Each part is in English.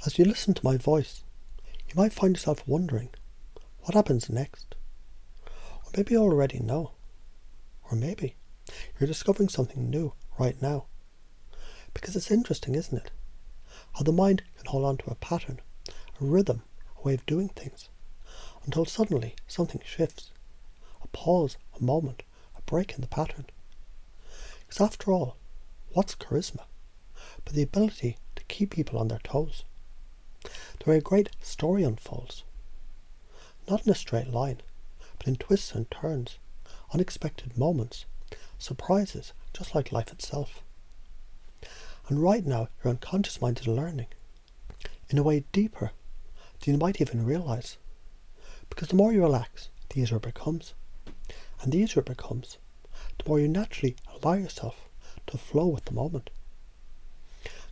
As you listen to my voice, you might find yourself wondering what happens next. Or maybe you already know. Or maybe you're discovering something new right now. Because it's interesting, isn't it? How the mind can hold on to a pattern, a rhythm, a way of doing things, until suddenly something shifts. A pause, a moment, a break in the pattern. Because after all, what's charisma but the ability to keep people on their toes? The way a great story unfolds. Not in a straight line, but in twists and turns, unexpected moments, surprises, just like life itself. And right now, your unconscious mind is learning, in a way deeper than you might even realise. Because the more you relax, the easier it becomes. And the easier it becomes, the more you naturally allow yourself to flow with the moment.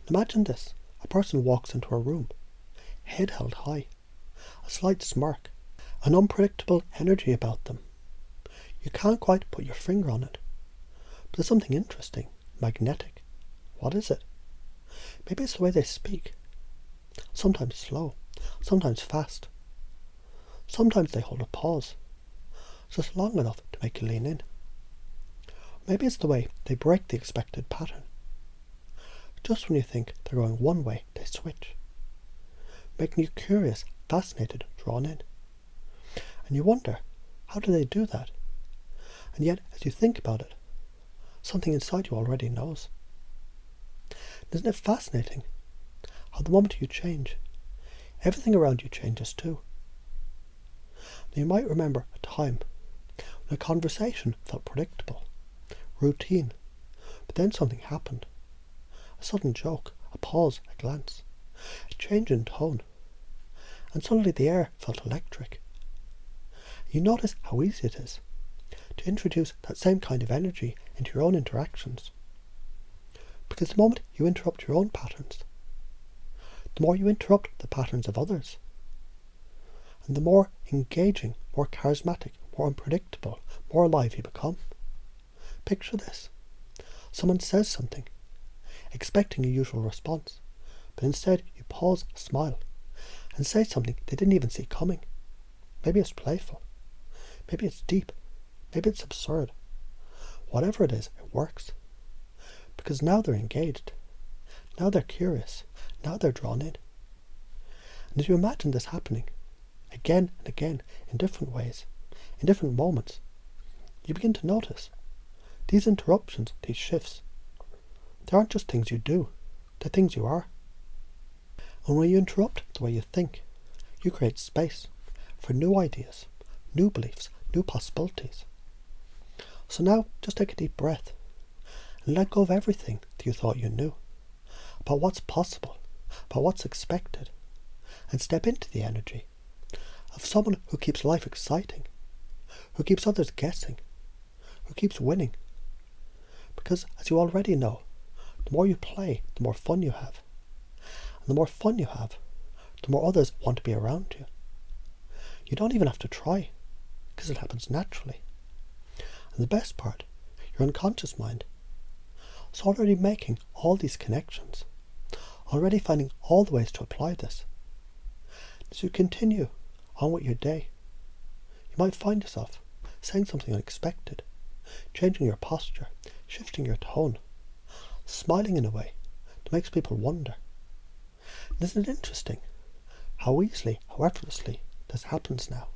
Imagine this: a person walks into a room, head held high, a slight smirk, an unpredictable energy about them. You can't quite put your finger on it, but there's something interesting, magnetic. What is it? Maybe it's the way they speak. Sometimes slow, sometimes fast. Sometimes they hold a pause, just long enough to make you lean in. Maybe it's the way they break the expected pattern. Just when you think they're going one way, they switch, making you curious, fascinated, drawn in. And you wonder, how do they do that? And yet, as you think about it, something inside you already knows. Isn't it fascinating how the moment you change, everything around you changes too? Now you might remember a time when a conversation felt predictable, routine, but then something happened. A sudden joke, a pause, a glance, a change in tone, and suddenly the air felt electric. You notice how easy it is to introduce that same kind of energy into your own interactions. Because the moment you interrupt your own patterns, the more you interrupt the patterns of others. And the more engaging, more charismatic, more unpredictable, more alive you become. Picture this. Someone says something, expecting a usual response, but instead you pause, smile, and say something they didn't even see coming. Maybe it's playful. Maybe it's deep. Maybe it's absurd. Whatever it is, it works. Because now they're engaged. Now they're curious. Now they're drawn in. And as you imagine this happening, again and again, in different ways, in different moments, you begin to notice these interruptions, these shifts. They aren't just things you do, they're things you are. And when you interrupt the way you think, you create space for new ideas, new beliefs, new possibilities. So now, just take a deep breath and let go of everything that you thought you knew, about what's possible, about what's expected, and step into the energy of someone who keeps life exciting, who keeps others guessing, who keeps winning. Because, as you already know, the more you play, the more fun you have. And the more fun you have, the more others want to be around you. You don't even have to try, because it happens naturally. And the best part, your unconscious mind, is already making all these connections, already finding all the ways to apply this. As you continue on with your day, you might find yourself saying something unexpected, changing your posture, shifting your tone, smiling in a way that makes people wonder. And isn't it interesting how easily, how effortlessly this happens now?